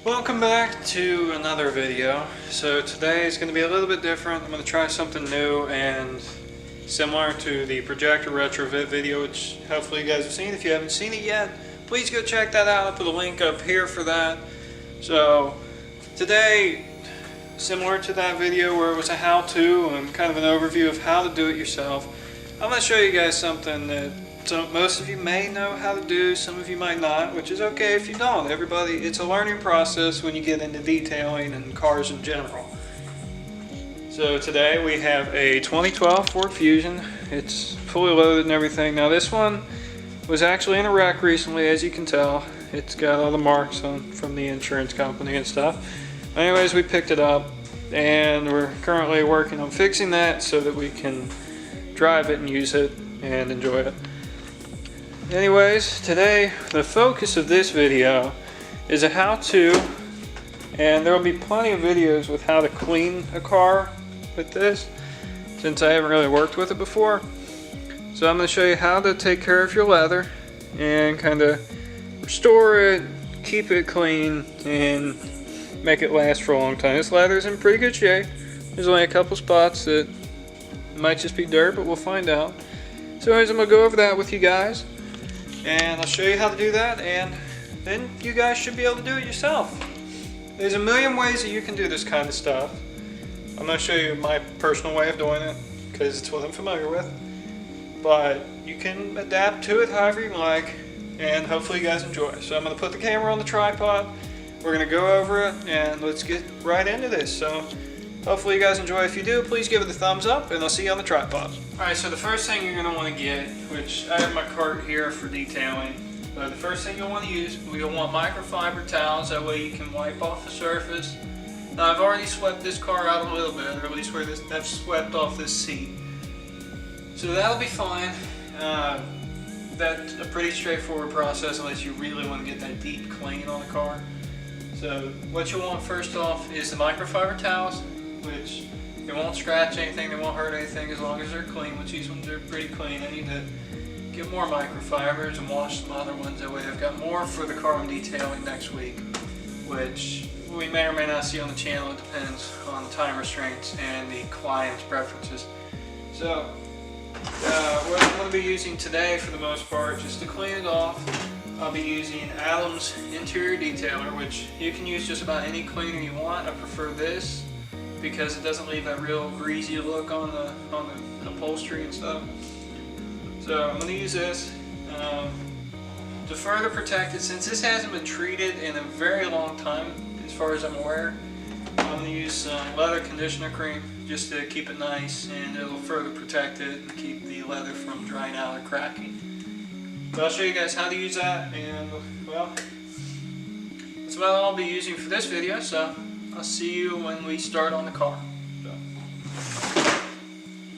Welcome back to another video. So today is going to be a little bit different. I'm going to try something new and similar to the projector retrofit video, which hopefully you guys have seen. If you haven't seen it yet, please go check that out. I'll put a link up here for that. So today, similar to that video where it was a how-to and kind of an overview of how to do it yourself, I'm going to show you guys something that most of you may know how to do, some of you might not, which is okay if you don't. It's a learning process when you get into detailing and cars in general. So today we have a 2012 Ford Fusion. It's fully loaded and everything. Now this one was actually in a wreck recently, as you can tell. It's got all the marks on from the insurance company and stuff. Anyways, we picked it up and we're currently working on fixing that so that we can drive it and use it and enjoy it. Anyways, today the focus of this video is a how-to, and there will be plenty of videos with how to clean a car with this, since I haven't really worked with it before. So I'm going to show you how to take care of your leather and kind of restore it, keep it clean, and make it last for a long time. This leather is in pretty good shape. There's only a couple spots that might just be dirt, but we'll find out. So anyways, I'm going to go over that with you guys, and I'll show you how to do that, and then you guys should be able to do it yourself. There's a million ways that you can do this kind of stuff. I'm going to show you my personal way of doing it because it's what I'm familiar with, but you can adapt to it however you like, and hopefully you guys enjoy. So I'm going to put the camera on the tripod, we're going to go over it, and let's get right into this. So hopefully you guys enjoy. If you do, please give it a thumbs up, and I'll see you on the tripod. Alright, so the first thing you're going to want to get, which I have my cart here for detailing, but the first thing you'll want to use, you'll want microfiber towels. That way you can wipe off the surface. Now I've already swept this car out a little bit, or at least where I've swept off this seat. So that'll be fine. That's a pretty straightforward process unless you really want to get that deep clean on the car. So what you'll want first off is the microfiber towels, which they won't scratch anything, they won't hurt anything as long as they're clean, which these ones are pretty clean. I need to get more microfibers and wash some other ones. That way I've got more for the car I'm detailing next week, which we may or may not see on the channel. It depends on the time restraints and the client's preferences. So what I'm going to be using today for the most part, just to clean it off, I'll be using Adam's Interior Detailer, which you can use just about any cleaner you want. I prefer this because it doesn't leave that real greasy look on the upholstery and stuff. So I'm going to use this to further protect it. Since this hasn't been treated in a very long time, as far as I'm aware, I'm going to use some leather conditioner cream just to keep it nice, and it'll further protect it and keep the leather from drying out or cracking. But I'll show you guys how to use that, and well, that's about all I'll be using for this video, so I'll see you when we start on the car. So,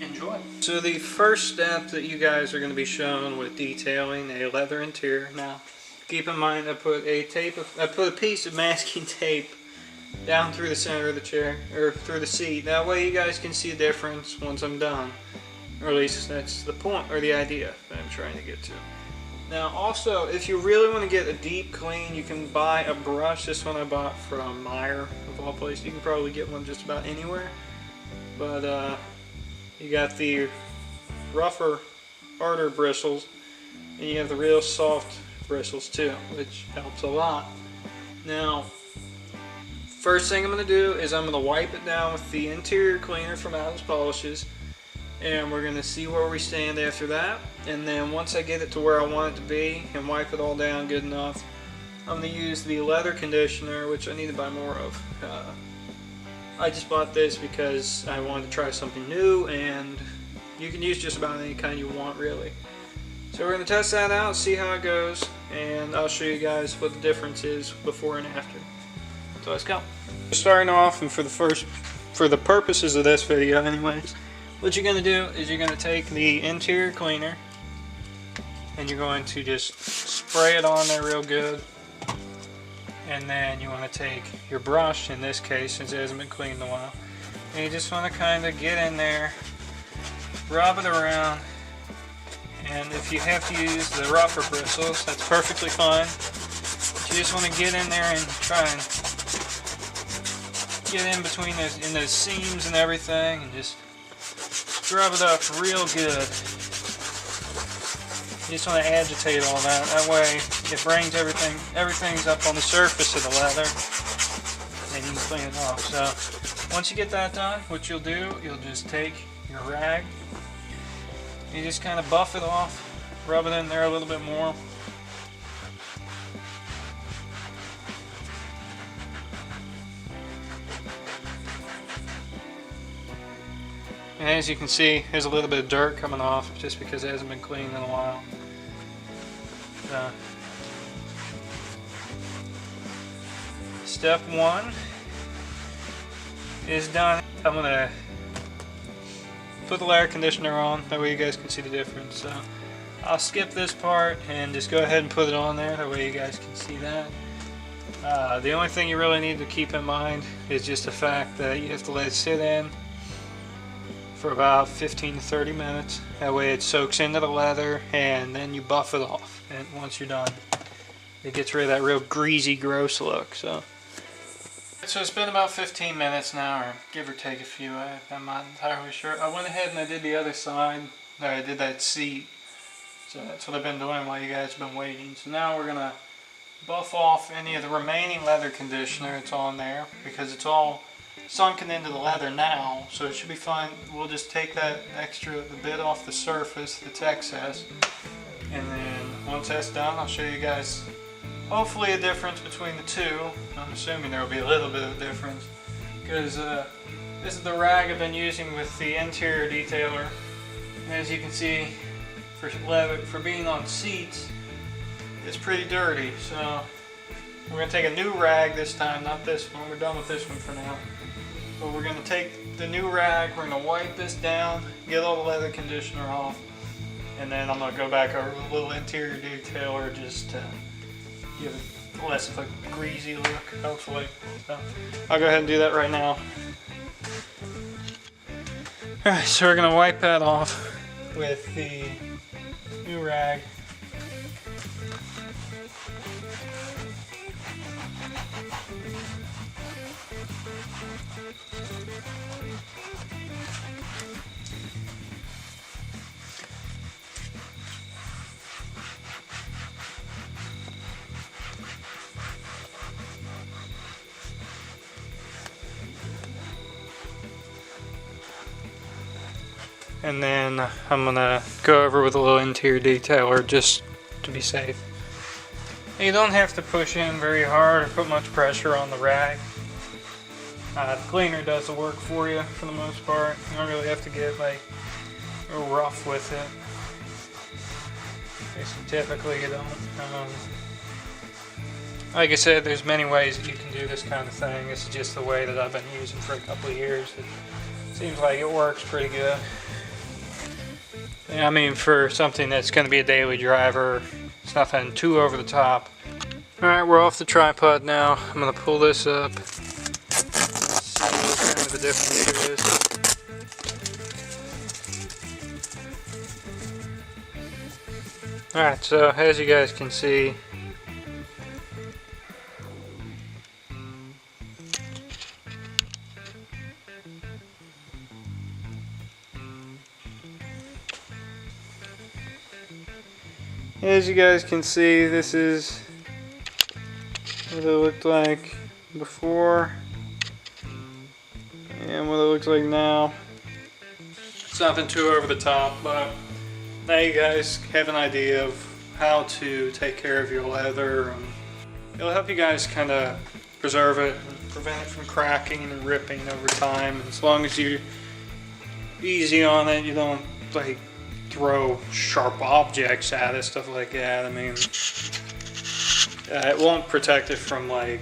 enjoy. So the first step that you guys are going to be shown with detailing a leather interior. Now, keep in mind I put a piece of masking tape down through the center of the chair, or through the seat. That way you guys can see the difference once I'm done. Or at least that's the point, or the idea that I'm trying to get to. Now also, if you really want to get a deep clean, you can buy a brush. This one I bought from Meyer, of all places. You can probably get one just about anywhere. But you got the rougher, harder bristles, and you have the real soft bristles too, which helps a lot. Now, first thing I'm going to do is I'm going to wipe it down with the interior cleaner from Adam's Polishes, and we're going to see where we stand after that. And then once I get it to where I want it to be and wipe it all down good enough, I'm going to use the leather conditioner, which I need to buy more of. I just bought this because I wanted to try something new, and you can use just about any kind you want really. So we're going to test that out, see how it goes, and I'll show you guys what the difference is before and after. So let's go. Starting off, and for the purposes of this video anyways, what you're going to do is you're going to take the interior cleaner and you're going to just spray it on there real good, and then you want to take your brush, in this case since it hasn't been cleaned in a while, and you just want to kind of get in there, rub it around, and if you have to use the rougher bristles, that's perfectly fine. But you just want to get in there and try and get in between those seams and everything, and just scrub it up real good. You just want to agitate all that. That way it brings everything's up on the surface of the leather, and you can clean it off. So once you get that done, what you'll do, you'll just take your rag, you just kind of buff it off, rub it in there a little bit more. And as you can see, there's a little bit of dirt coming off just because it hasn't been cleaned in a while. Step 1 is done. I'm going to put the leather conditioner on, that way you guys can see the difference. So I'll skip this part and just go ahead and put it on there, that way you guys can see that. The only thing you really need to keep in mind is just the fact that you have to let it sit in for about 15 to 30 minutes. That way it soaks into the leather, and then you buff it off. And once you're done, it gets rid of that real greasy, gross look. So it's been about 15 minutes now, or give or take a few. I'm not entirely sure. I went ahead and I did the other side. I did that seat. So that's what I've been doing while you guys have been waiting. So now we're gonna buff off any of the remaining leather conditioner that's on there, because it's all sunken into the leather now, so it should be fine. We'll just take the bit off the surface that's excess, and then once that's done, I'll show you guys hopefully a difference between the two. I'm assuming there will be a little bit of a difference, because this is the rag I've been using with the interior detailer. And as you can see, for being on seats, it's pretty dirty. So we're going to take a new rag this time, not this one. We're done with this one for now. But we're going to take the new rag, we're going to wipe this down, get all the leather conditioner off, and then I'm going to go back over a little interior detailer just to give it less of a greasy look, hopefully. So I'll go ahead and do that right now. Alright, so we're going to wipe that off with the new rag. And then I'm gonna go over with a little interior detailer just to be safe. You don't have to push in very hard or put much pressure on the rag. The cleaner does the work for you for the most part. You don't really have to get like real rough with it. At least typically you don't. Like I said, there's many ways that you can do this kind of thing. This is just the way that I've been using for a couple of years. It seems like it works pretty good. I mean, for something that's going to be a daily driver, it's nothing too over the top. Alright, we're off the tripod now. I'm going to pull this up. See what kind of a difference there is. Alright, so as you guys can see, this is what it looked like before and what it looks like now. It's nothing too over the top, but now you guys have an idea of how to take care of your leather. It'll help you guys kind of preserve it and prevent it from cracking and ripping over time. As long as you're easy on it, you don't like throw sharp objects at it, stuff like that. I mean, it won't protect it from like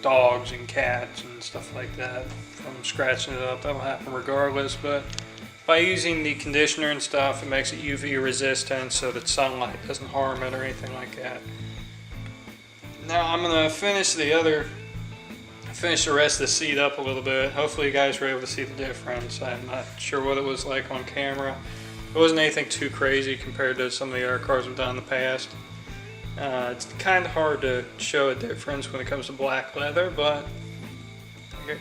dogs and cats and stuff like that from scratching it up. That'll happen regardless, but by using the conditioner and stuff, it makes it UV resistant so that sunlight doesn't harm it or anything like that. Now I'm gonna finish the rest of the seat up a little bit. Hopefully you guys were able to see the difference. I'm not sure what it was like on camera. It wasn't anything too crazy compared to some of the other cars we've done in the past. It's kind of hard to show a difference when it comes to black leather, but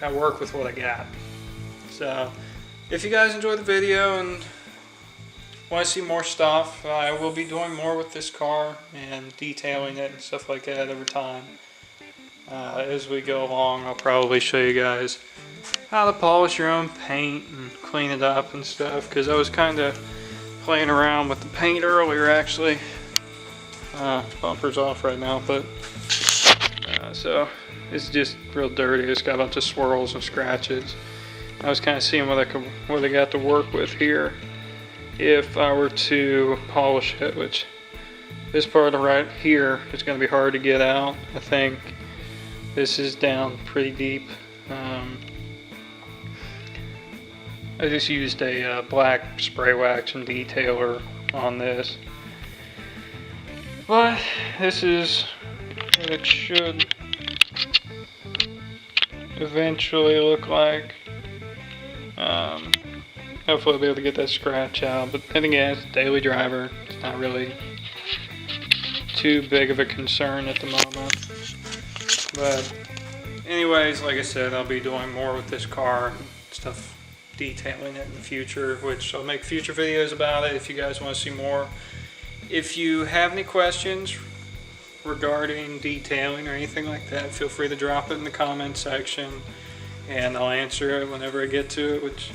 I work with what I got. So if you guys enjoyed the video and want to see more stuff, I will be doing more with this car and detailing it and stuff like that over time. As we go along, I'll probably show you guys how to polish your own paint and clean it up and stuff, because I was kind of playing around with the paint earlier actually. Bumper's off right now, but so it's just real dirty. It's got a bunch of swirls and scratches. I was kind of seeing what I got to work with here if I were to polish it, which this part right here is going to be hard to get out. I think this is down pretty deep. I just used a black spray wax and detailer on this, but this is what it should eventually look like. Hopefully I'll be able to get that scratch out, but then again, it's a daily driver. It's not really too big of a concern at the moment. But anyways, like I said, I'll be doing more with this car, stuff, detailing it in the future, which I'll make future videos about it if you guys want to see more. If you have any questions regarding detailing or anything like that, feel free to drop it in the comment section and I'll answer it whenever I get to it, which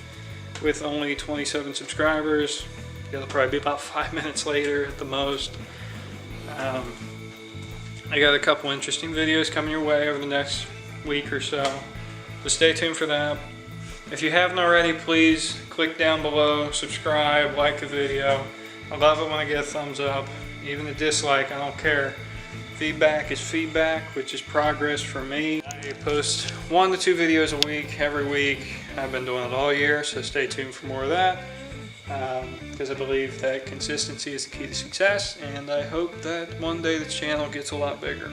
with only 27 subscribers, it'll probably be about 5 minutes later at the most. I got a couple interesting videos coming your way over the next week or so stay tuned for that. If you haven't already, please click down below, subscribe, like the video. I love it when I get a thumbs up, even a dislike, I don't care. Feedback is feedback, which is progress for me. I post 1 to 2 videos a week, every week. I've been doing it all year, so stay tuned for more of that. Because I believe that consistency is the key to success, and I hope that one day the channel gets a lot bigger.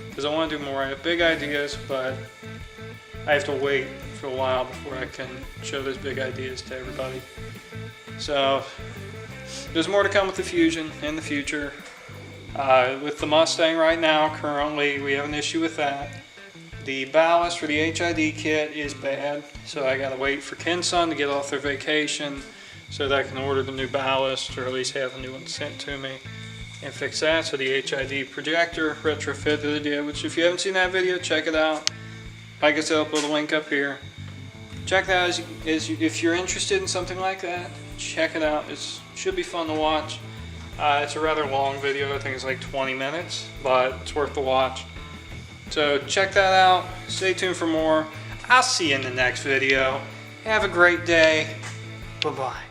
Because I want to do more. I have big ideas, but I have to wait for a while before I can show those big ideas to everybody. So there's more to come with the Fusion in the future. With the Mustang right now, currently, we have an issue with that. The ballast for the HID kit is bad, so I gotta wait for Kenson to get off their vacation so that I can order the new ballast, or at least have the new one sent to me, and fix that. So the HID projector retrofit that I did, which if you haven't seen that video, check it out. Like I said, I'll put a link up here. Check that out if you're interested in something like that. Check it out. It should be fun to watch. It's a rather long video. I think it's like 20 minutes, but it's worth the watch. So check that out. Stay tuned for more. I'll see you in the next video. Have a great day. Bye-bye.